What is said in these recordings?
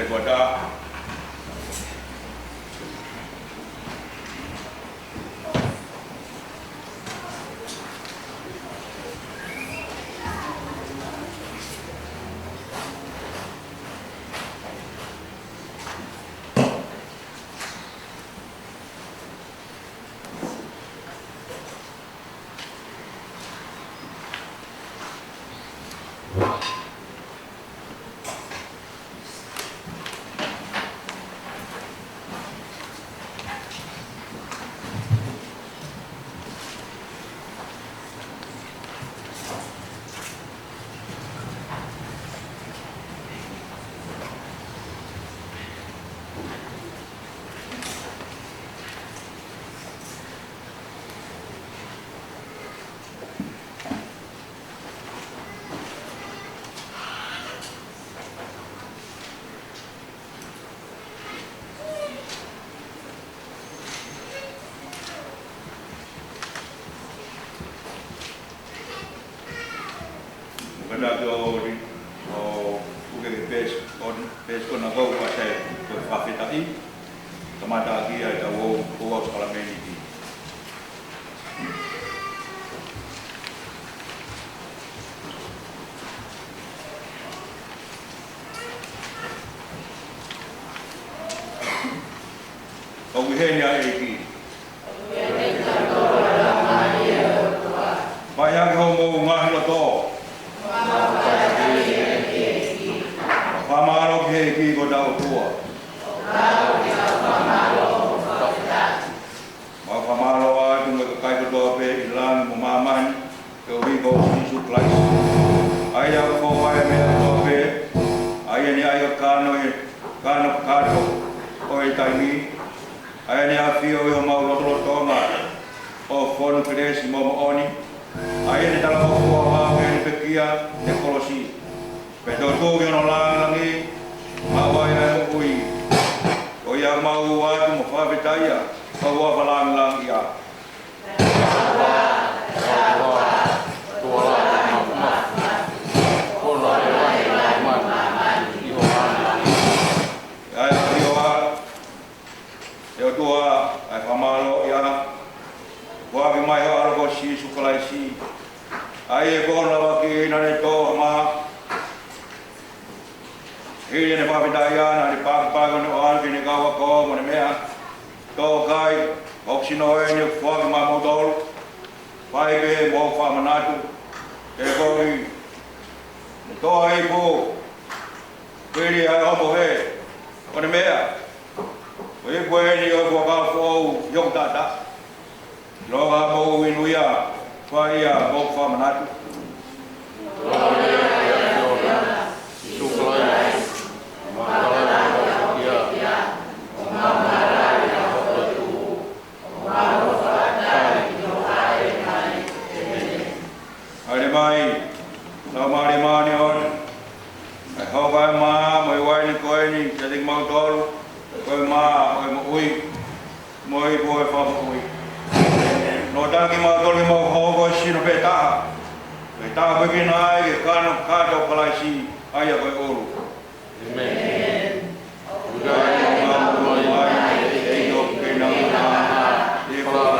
te kota. Kada o uke pes kon na go pa sai ko fafita I tamata gi ai o skala meni ki o henia e ki vai hang ho mo ngahi lo to Pamaro ke ki ko dau tua. Ma pamaro a tu me kai ko do pe ilang mo maman ke wi ko si supply. Aya ko wa me do pe. Aya ni ayo kano o e tai ni. Aya ni a fio o ma lo tonga. O fon kres mo oni. Aya ni tala ko wa ke pe kia te kolosi. Pero tu que no la ni mawa ya kui o ya mau wa tu mo fa betaya fa wa balang lang ya eu tua ai famalo ya wa bi mai ho algo si sukalai si ai ko na wa ki na ne to ma Hei ne pāpitaya na ni pāpaga no alki ni kawa ko mo ne mea tō kai oksino e ni whaki ma motolu pai pe mo whamanatu te kori tō hei pō piri ai homo he o ne mea o i koe ni o kua ka whou yok tata loga mo inuia whai a mo whamanatu Mai, no mari mani on. Ai hoga ma, moi wai ni koe ni, jadi mau tolu. Koe ma, koe mo ui. Moi koe fa mo ui. No tangi ma tolu mo hoga si no peta. Peta bagi nai ke kano kato palasi aya koe olu. Amen. Ugai ma moi wai e no pena na. Di pala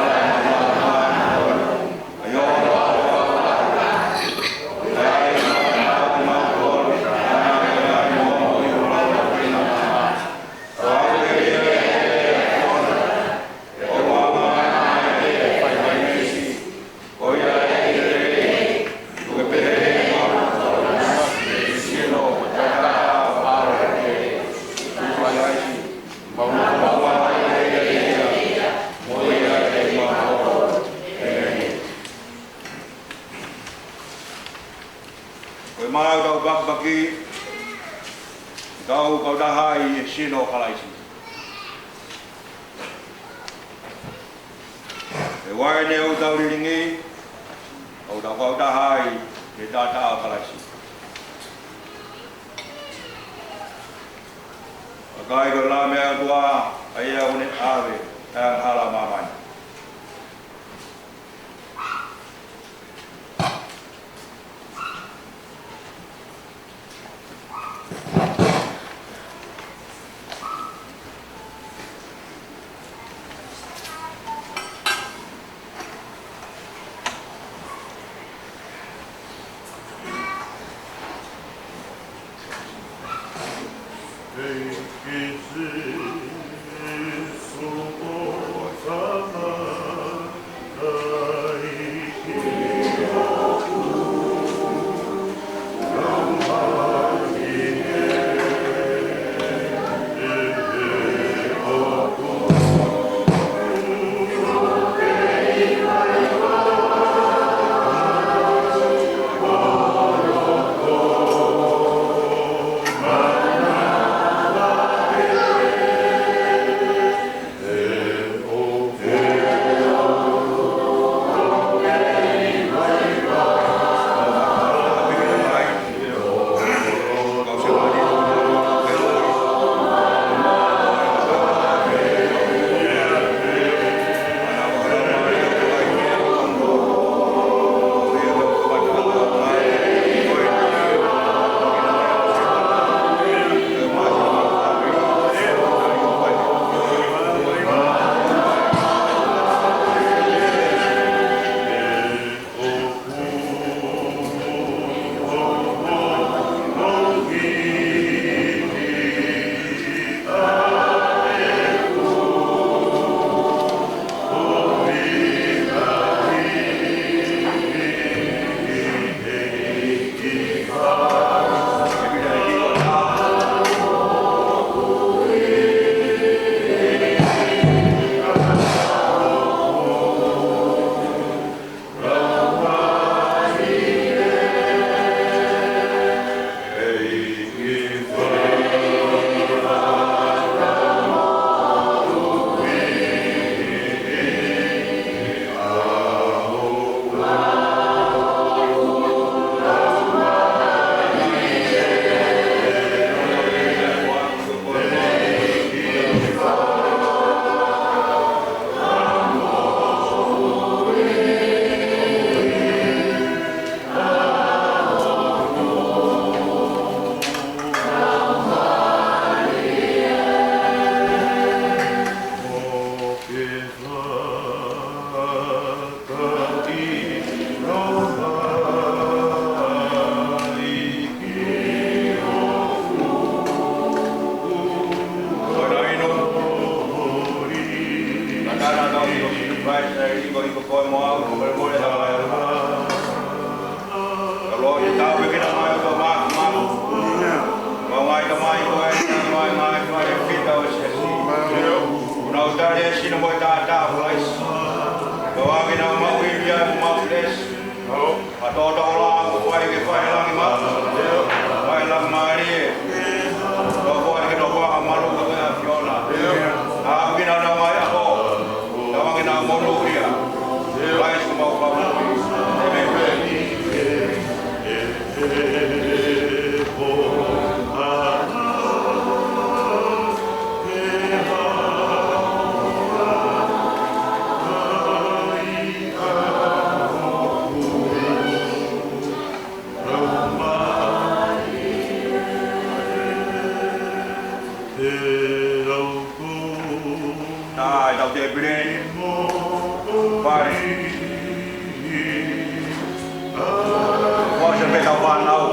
mau kau bagi kau dahai sino kalaisi. Wai ne o tau ringi o kau dahai ke data kalaisi. Kai ko la me tua aya une ave ang hala mamai. boleh dah mai. Kalau kita bikin mai tu mak. Mau mai ke mai kita sesi. Now tadi sini mau tak place. Bawa kita mau dia mau place. Atau orang buat ke lang mak. Buat lang mari. Buat kita buat amalu ke viola. Kami nak mai aku. Kami kita mau dia. Place mau kau. Nah, tao chơi bên vai, qua sân bay tàu van đâu.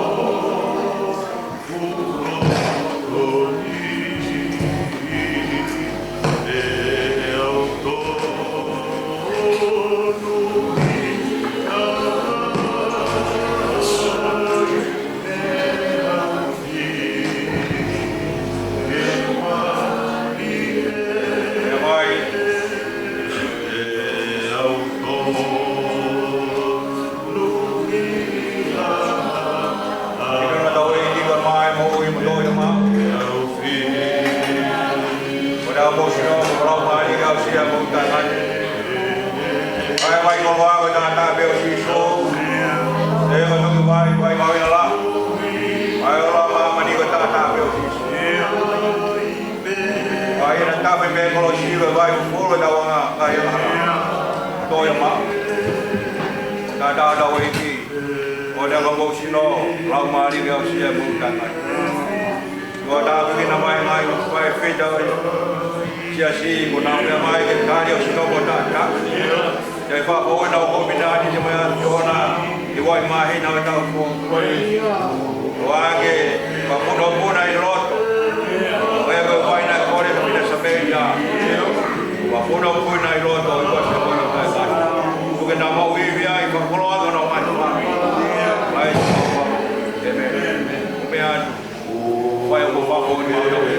Vai colocar o da tabela de show. Leva no vai lá. Vai lá mani o da tabela de show. Vai na tabela bem colosiva, vai o foro da uma vai lá. Toya ma. Da o iki. O da go sino, lá mari o se é muito canai. O da bikin mai vai feita. Siasi guna mai ke kari o sino boda ta. Jadi pak bawa nak kombinasi cuma Jona, iwai mahi nak tahu kau. Wage, pak pun naik lot. Wage iwai nak kau ni tapi dah sampai dah. Pak pun naik lot, iwai siapa nak tahu. Bukan nama Wibia, pak keluar kau nak macam. Baik, kemudian, wai aku pak pun mau.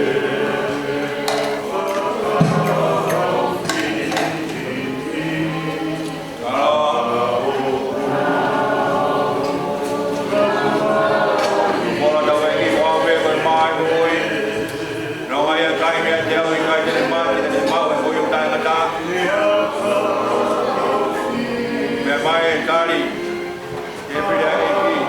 Kali, dia beda ini.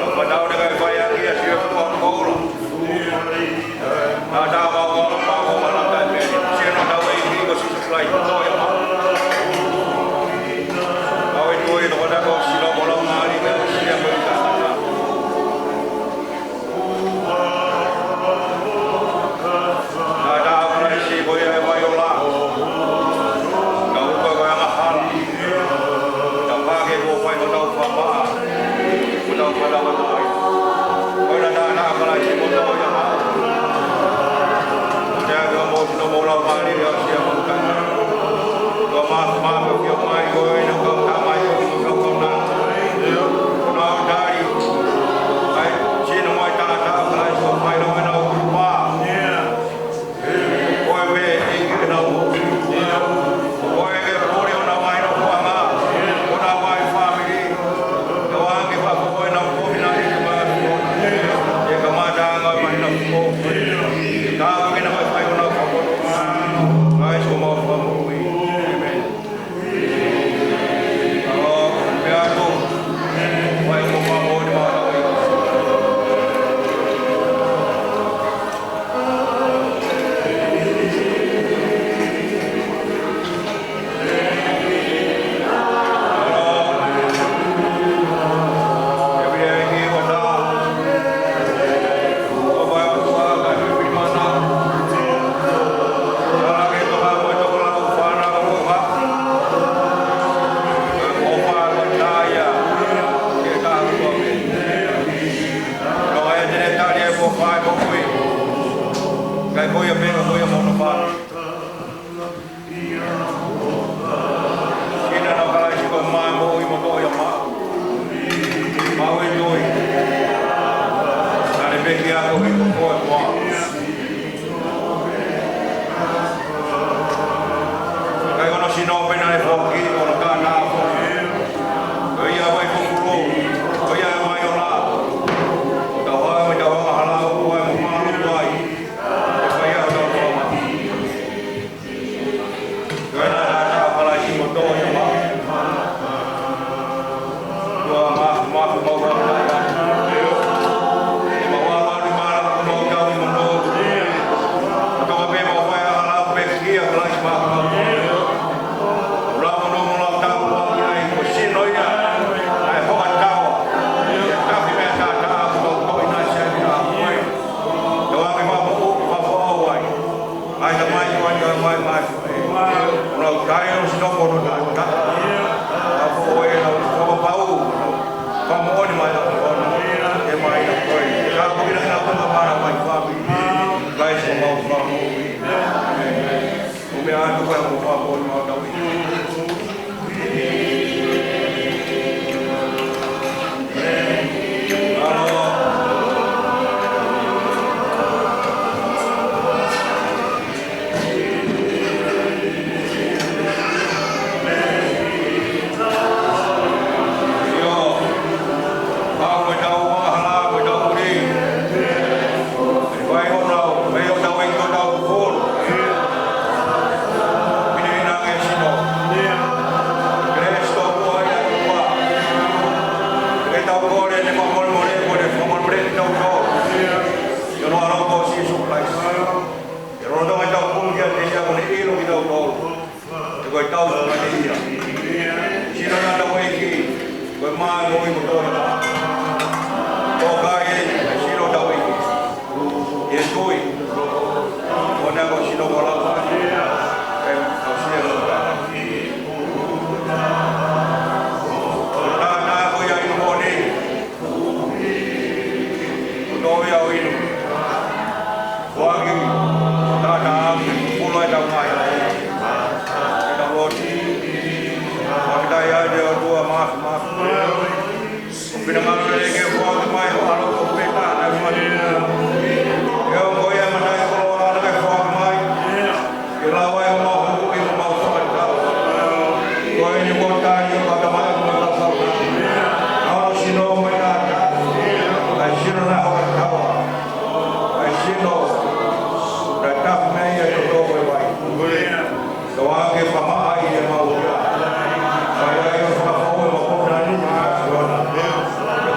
Apa tahu dengan bayar dia siapa buat kau? Ada bawa malam tadi. Siapa tahu ini masih supply kau yang. Kau itu ada kau sila bola mari.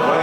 Saya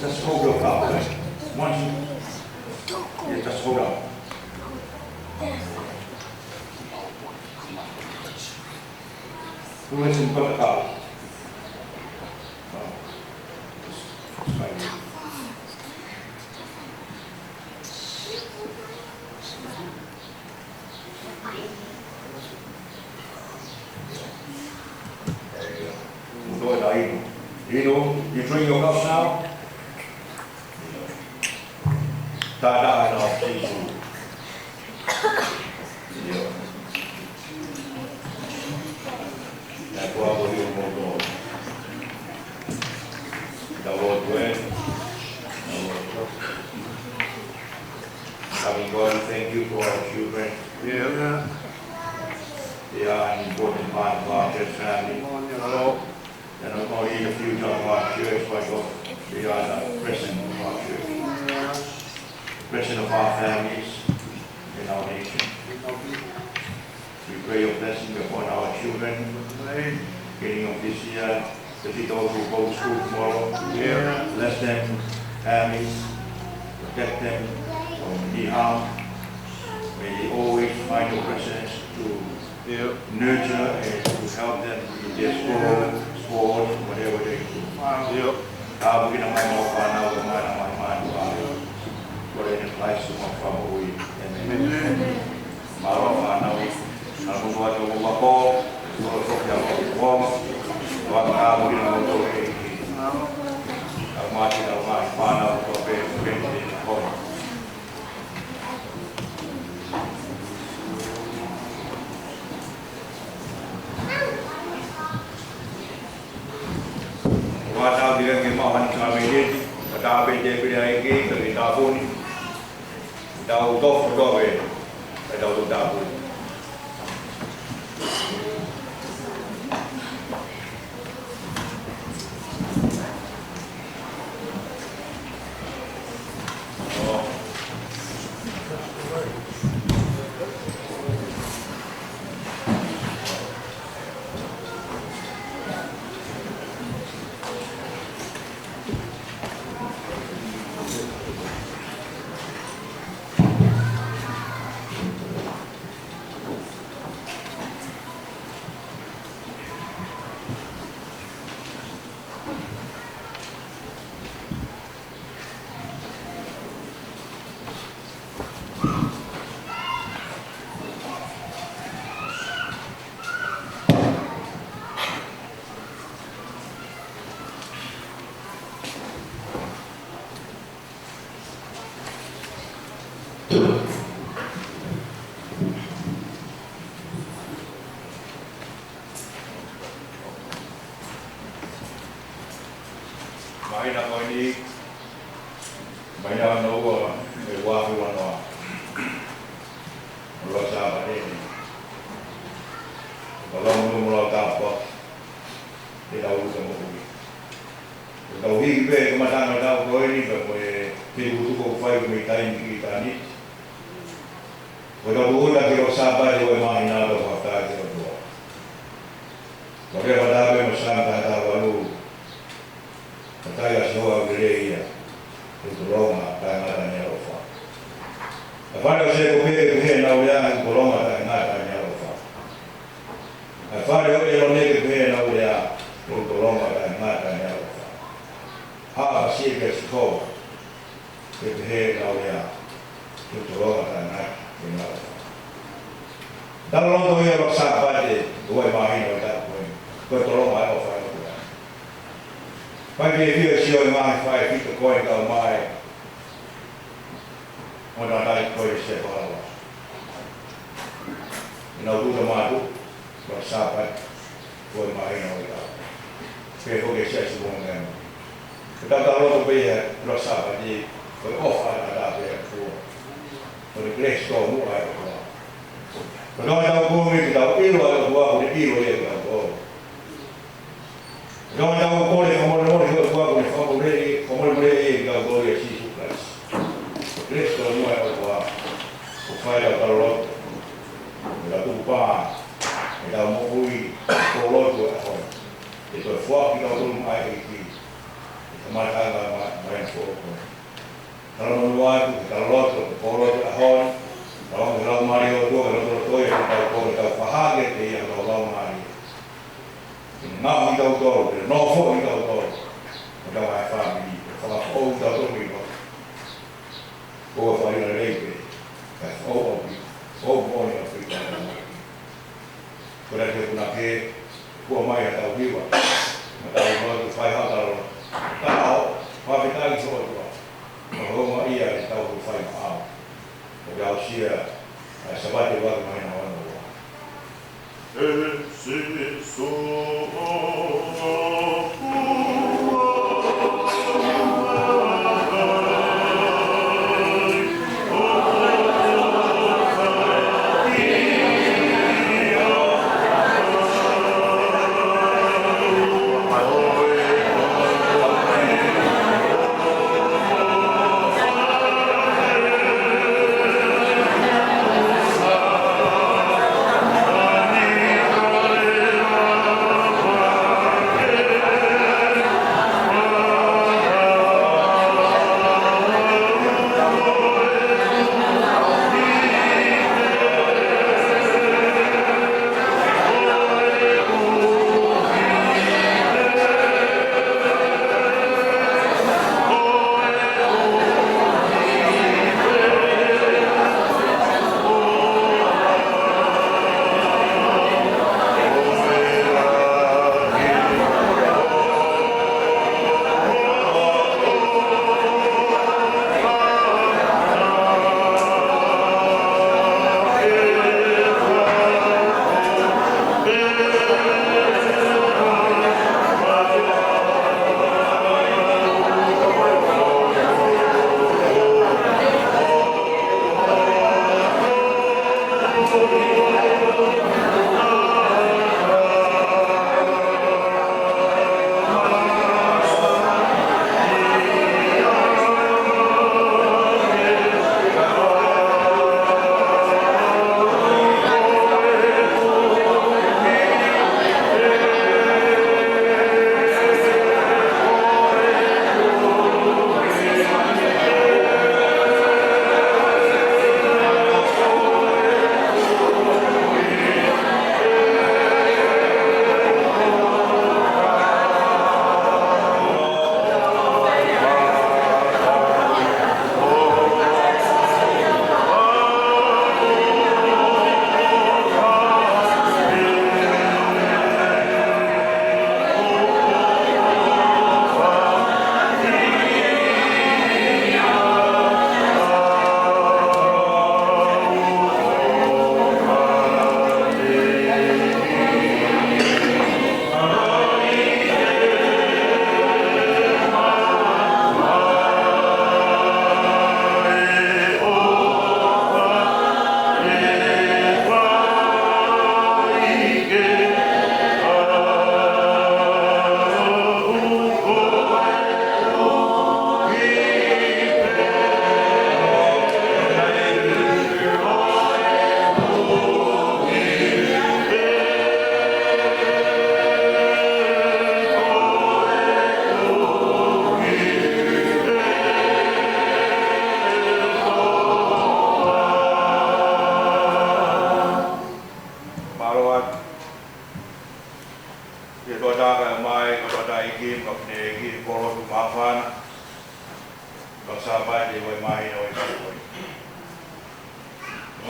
Just hold your cup. Once you just hold up. Who is in the cup? You drink your cup now? Ta-da, no, please. That's why we're here more. The Lord win. Having God, thank you for our children. Yeah. They are an important part of our church family. And not only the future of our church, but they are the present of our church, present of our families in our nation. We pray your blessing upon our children, beginning of this year, the those who go to school tomorrow. Bless them, families, protect them from any harm. May they always find your presence to nurture and to help them in their school. Whatever they do. How we can make more fun out of my mind. What it implies to more from we. Amen. Marofa now. Aku buat aku bako. Kalau sok yang aku buang. Buat kamu di dalam tu ini. Aku mati dalam mana aku berpikir kom. Watau dia kemahan kami ini, kata benda benda ini dari tahun, tahun tu ber, tahun tahun. Mai na ko ni mai na no wa me wa fi wa no lo sa ba ni lo mo lo ta po ni da u ko mo ni da u hi be ma ta no da ko ni ba ko ti u ko fai mi ta ni ta ni ko da u da ki lo sa ba ni wa ma ina lo ha ta ki lo ko ke ba da be mo sa ta ta wa lu Kaya semua gereja itu Roma tangan Eropa. Afanya saya kuhie na uya Roma tangan Eropa. Afanya yo ne kuhie na uya Roma tangan Eropa. Si que sco kuhie na uya Roma tangan Eropa. Dalam tu yo raksa pade dua mahino tak ko Roma Eropa. Pai be via sio mai fai fito koi ka mai. Ona dai koi se pala. Ina uta matu ko sapat koi mai no ita. Ke ko ke se bon ngam. Kita kalau tu be ro sapat di ko off ada be ko. Ko de grace ko mu ai ko. Ko da ko mi da ilo ko ilo ye ko. Não dá o cole como não é o qual o favorece como ele é o gol assim sucras. Cristo não é o fai da tarot. Da tupa. Da moui coloco a hora. Isso é foco da kalau mau kalau ahon kalau Mario tu kalau tu yang tahu faham ke yang kalau Mario nak kita tahu no for kita tahu kita ada family kalau oh tahu tu kita oh family lagi oh boleh Afrika kalau dia nak ke gua mai tahu dia tahu kalau faham tahu apa kita lagi soal Roma ia tahu fai mau. Kalau sia sebab dia buat main awal awal.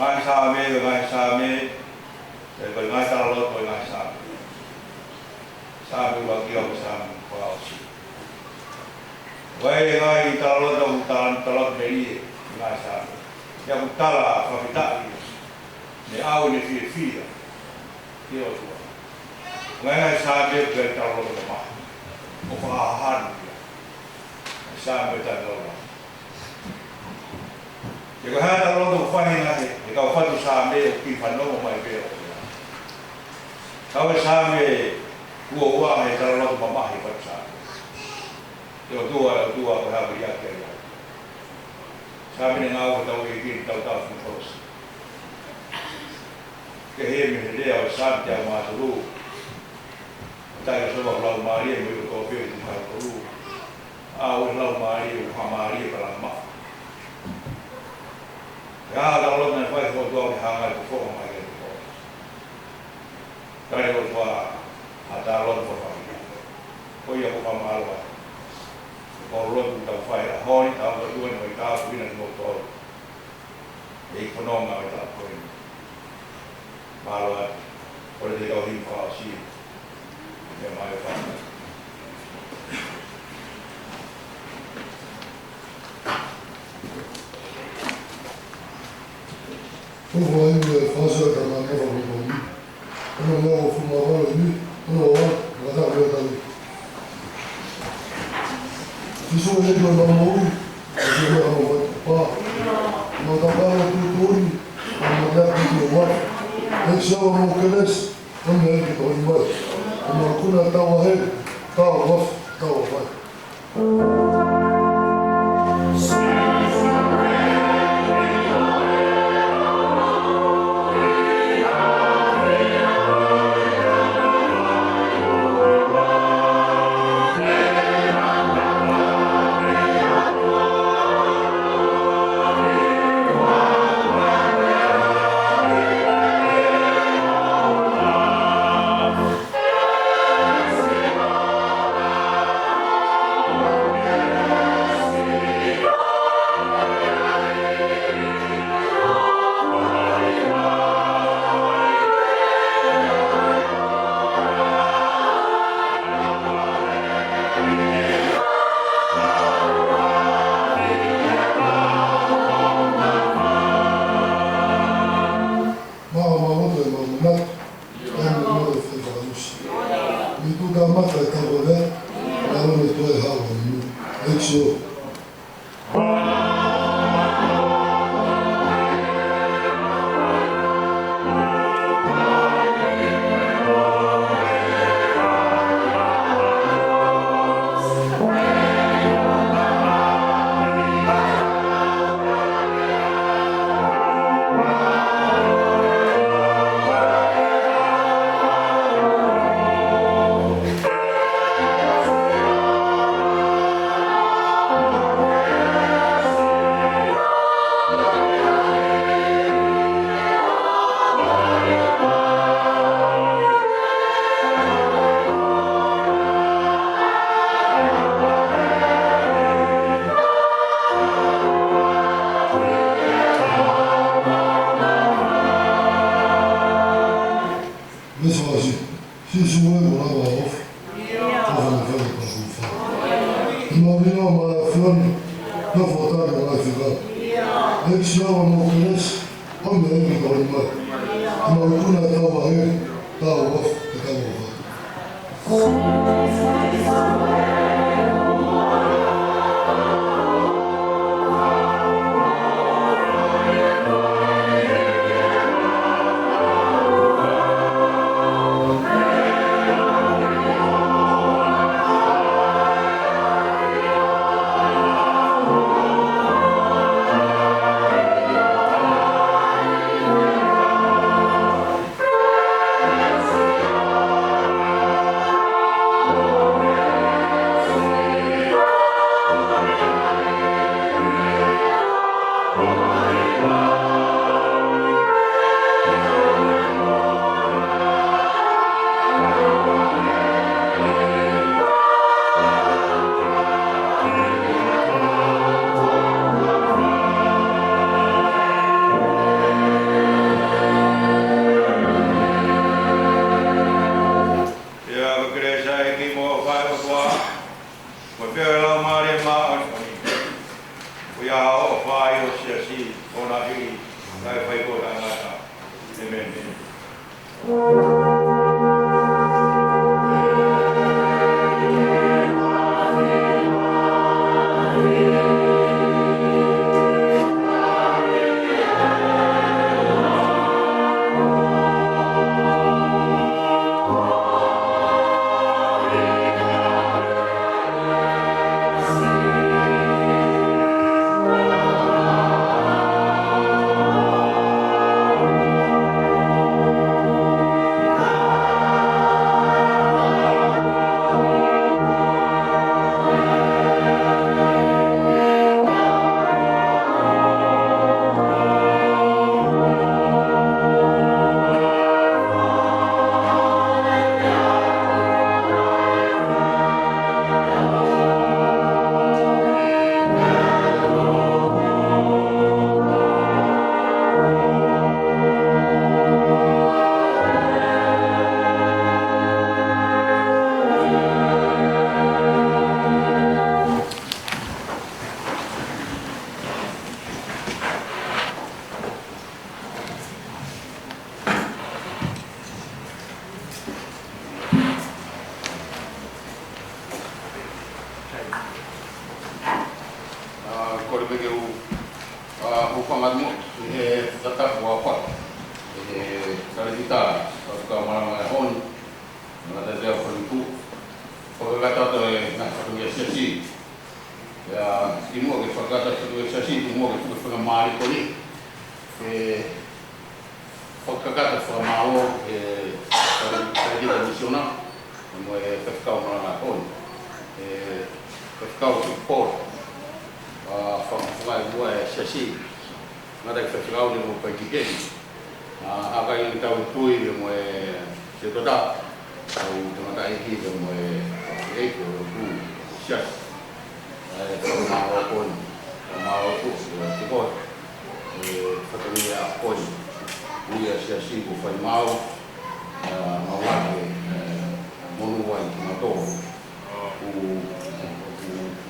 Ngai same, kalau ngai tahu kalau ngai same bagi orang same kalau sih. Ngai tahu tahu beri ngai same. Yang utara fabrikat ni awal ni fia, dia tu. Ngai same beri tahu lemah, mukahan, same tahu. Jika ada orang tu faham lagi, jika faham tu sampai kifan lo mau main kalau sampai gua ni kalau lo mama hebat sampai, dua berapa dia kira, sampai dengan tahu ini tahu terus, kehidupan dia sampai jamaah dulu, kita semua lalu mari, mereka kopi di dulu, awal lalu mari, hamari berlama. tuau ni hanga ko fo mai ko. Kai ko tua ata lon ko fa. Ko ia ko malo. Ko lon ta fa ya hoi ta ko duan ko ta ku ni mo to. Ei ko no ma ta ko. Malo ko le ko hin fa si. Ya mai fa. Pourquoi il François comme un peu répondu. On a au fond avant le but, on va voir, on va regarder. Si sont les deux dans le monde, je ne vote pas. On n'entend pas le tout, on regarde le roi. Et ça, on connaisse, on est dans le monde. On a qu'on a tant à elle, tant à voir, tant à voir. ko le ke o panga mo e tata ko pa e kala kita ka mala on na ta dia ko tu ko ka ta to e na ko ya si ya timo ke fa ka ta to ya si timo ke fa mari ko ni e ko ka ta fa malo e ka dia misiona mo e ka ka mala on e ka ka ko whai mua e siasi ngā tai whawhirau ni mo pai kikeri a kai ni tau tui mo e se tota au tangata eki mo e eiko o ku siasi e whamaro koni whamaro ku te koi e whakani a koni ui a siasi ko whai mau mawake monu wai ki mato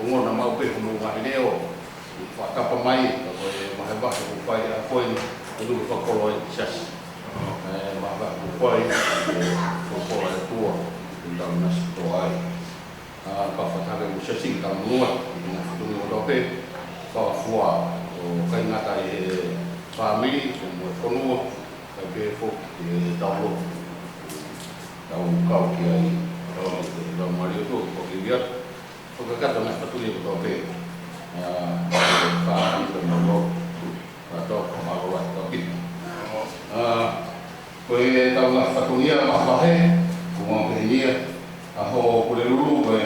ngona mau pe mo wa leo fa ka pa mai ko e ma ba ko pa ya ko e do ko ko lo chas ma ba ko pa ko e tua da na sto ai ka fa ta mo chasi ka mo na do no pe ka fua o ka na ta e family mo ko no ka ke fo e da lo da un ka ki ai do mario to ko ki via ko ka ta na patu ni ko pe ka ni ko mo ka to ko ma ro to ki ko e ta na patu ni ma ba he ko mo pe ni a ho ko le lu ko